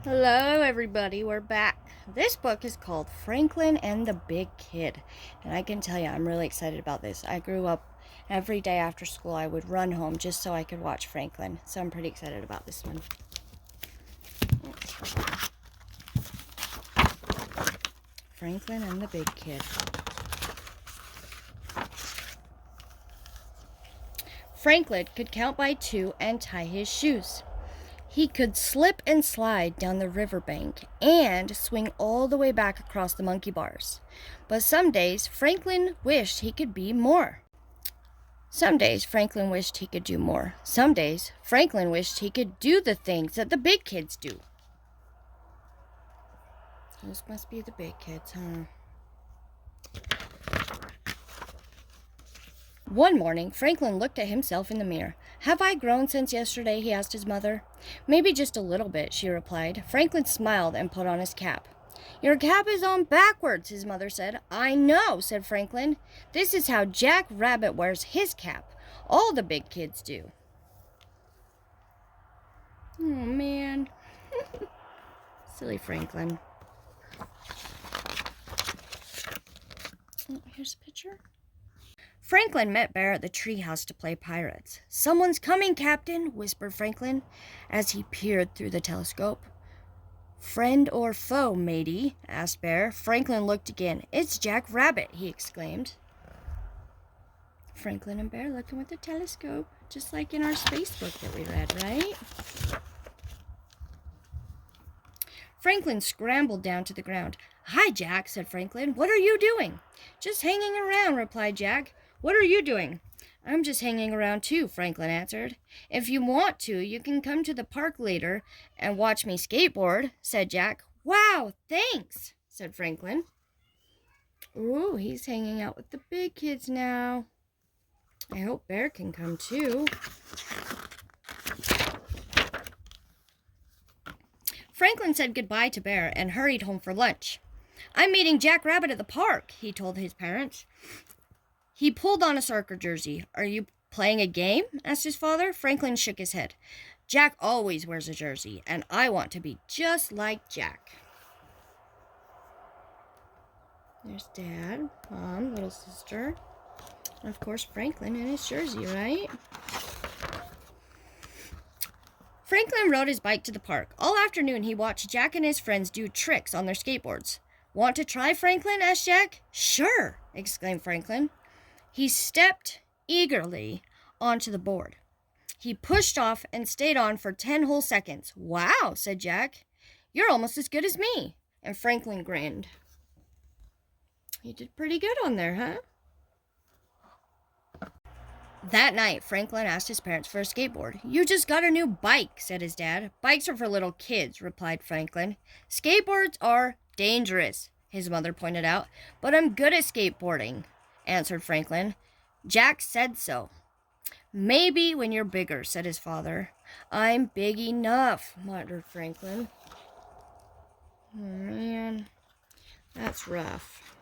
Hello, everybody. We're back. This book is called Franklin and the Big Kid. And I can tell you, I'm really excited about this. I grew up every day after school, I would run home just so I could watch Franklin. So I'm pretty excited about this one. Franklin and the Big Kid. Franklin could count by 2 and tie his shoes. He could slip and slide down the riverbank and swing all the way back across the monkey bars. But some days, Franklin wished he could be more. Some days, Franklin wished he could do more. Some days, Franklin wished he could do the things that the big kids do. Those must be the big kids, huh? One morning, Franklin looked at himself in the mirror. "Have I grown since yesterday?" he asked his mother. "Maybe just a little bit," she replied. Franklin smiled and put on his cap. "Your cap is on backwards," his mother said. "I know," said Franklin. "This is how Jack Rabbit wears his cap. All the big kids do." Oh, man. Silly Franklin. Oh, here's a picture. Franklin met Bear at the treehouse to play pirates. "Someone's coming, Captain," whispered Franklin as he peered through the telescope. "Friend or foe, matey?" asked Bear. Franklin looked again. "It's Jack Rabbit," he exclaimed. Franklin and Bear looking with the telescope, just like in our space book that we read, right? Franklin scrambled down to the ground. "Hi, Jack," said Franklin. "What are you doing?" "Just hanging around," replied Jack. "What are you doing?" "I'm just hanging around too," Franklin answered. "If you want to, you can come to the park later and watch me skateboard," said Jack. "Wow, thanks," said Franklin. Ooh, he's hanging out with the big kids now. I hope Bear can come too. Franklin said goodbye to Bear and hurried home for lunch. "I'm meeting Jack Rabbit at the park," he told his parents. He pulled on a soccer jersey. "Are you playing a game?" asked his father. Franklin shook his head. "Jack always wears a jersey, and I want to be just like Jack." There's Dad, Mom, little sister, and of course Franklin in his jersey, right? Franklin rode his bike to the park. All afternoon he watched Jack and his friends do tricks on their skateboards. "Want to try, Franklin?" asked Jack. "Sure," exclaimed Franklin. He stepped eagerly onto the board. He pushed off and stayed on for 10 whole seconds. "Wow," said Jack. "You're almost as good as me." And Franklin grinned. He did pretty good on there, huh? That night, Franklin asked his parents for a skateboard. "You just got a new bike," said his dad. "Bikes are for little kids," replied Franklin. "Skateboards are dangerous," his mother pointed out. "But I'm good at skateboarding," answered Franklin. "Jack said so." "Maybe when you're bigger," said his father. "I'm big enough," muttered Franklin. Oh, man, that's rough.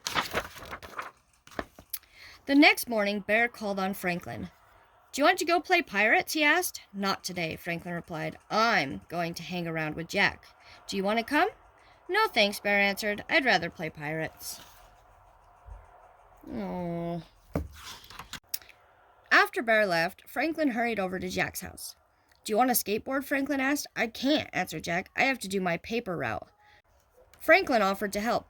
The next morning, Bear called on Franklin. "Do you want to go play pirates?" he asked. "Not today," Franklin replied. "I'm going to hang around with Jack. Do you want to come?" "No, thanks," Bear answered. "I'd rather play pirates." Oh. After Bear left, Franklin hurried over to Jack's house. "Do you want a skateboard?" Franklin asked. "I can't," answered Jack. "I have to do my paper route." Franklin offered to help.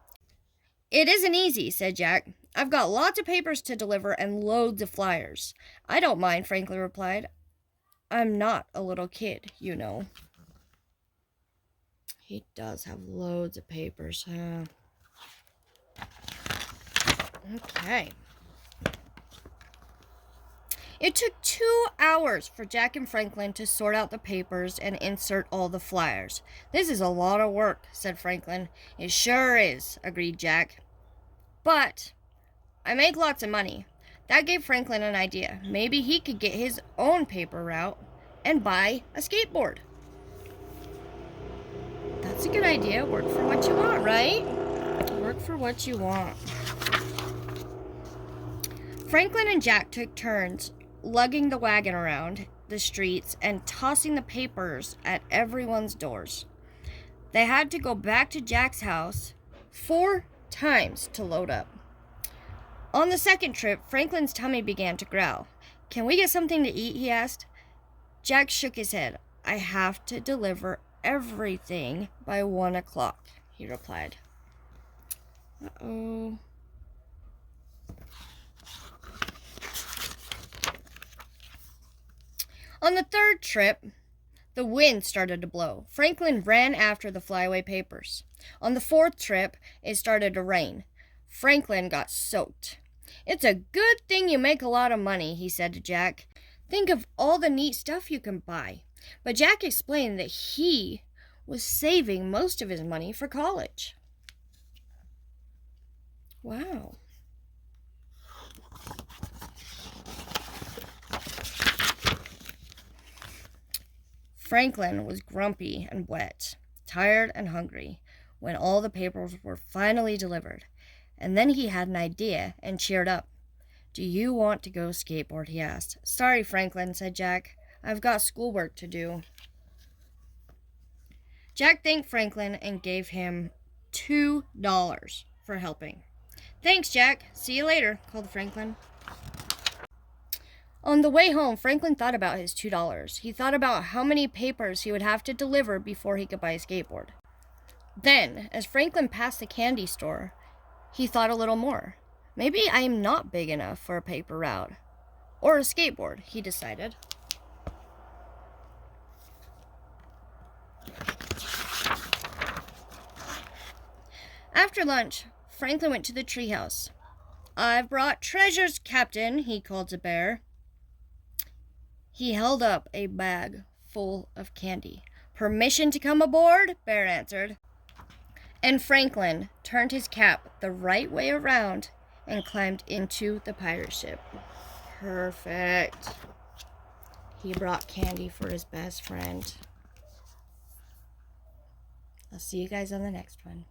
"It isn't easy," said Jack. "I've got lots of papers to deliver and loads of flyers." "I don't mind," Franklin replied. "I'm not a little kid, you know." He does have loads of papers, huh? Okay. It took 2 hours for Jack and Franklin to sort out the papers and insert all the flyers. "This is a lot of work," said Franklin. "It sure is," agreed Jack. "But I make lots of money." That gave Franklin an idea. Maybe he could get his own paper route and buy a skateboard. That's a good idea. Work for what you want, right? Work for what you want. Franklin and Jack took turns lugging the wagon around the streets and tossing the papers at everyone's doors. They had to go back to Jack's house 4 times to load up. On the second trip, Franklin's tummy began to growl. "Can we get something to eat?" he asked. Jack shook his head. "I have to deliver everything by 1 o'clock, he replied. Uh-oh. On the third trip, the wind started to blow. Franklin ran after the flyaway papers. On the fourth trip, it started to rain. Franklin got soaked. "It's a good thing you make a lot of money," he said to Jack. "Think of all the neat stuff you can buy." But Jack explained that he was saving most of his money for college. Wow. Franklin was grumpy and wet, tired and hungry, when all the papers were finally delivered. And then he had an idea and cheered up. "Do you want to go skateboard?" he asked. "Sorry, Franklin," said Jack. "I've got schoolwork to do." Jack thanked Franklin and gave him $2 for helping. "Thanks, Jack. See you later," called Franklin. On the way home, Franklin thought about his $2. He thought about how many papers he would have to deliver before he could buy a skateboard. Then, as Franklin passed the candy store, he thought a little more. "Maybe I am not big enough for a paper route. Or a skateboard," he decided. After lunch, Franklin went to the treehouse. "I've brought treasures, Captain," he called to Bear. He held up a bag full of candy. "Permission to come aboard?" Bear answered. And Franklin turned his cap the right way around and climbed into the pirate ship. Perfect. He brought candy for his best friend. I'll see you guys on the next one.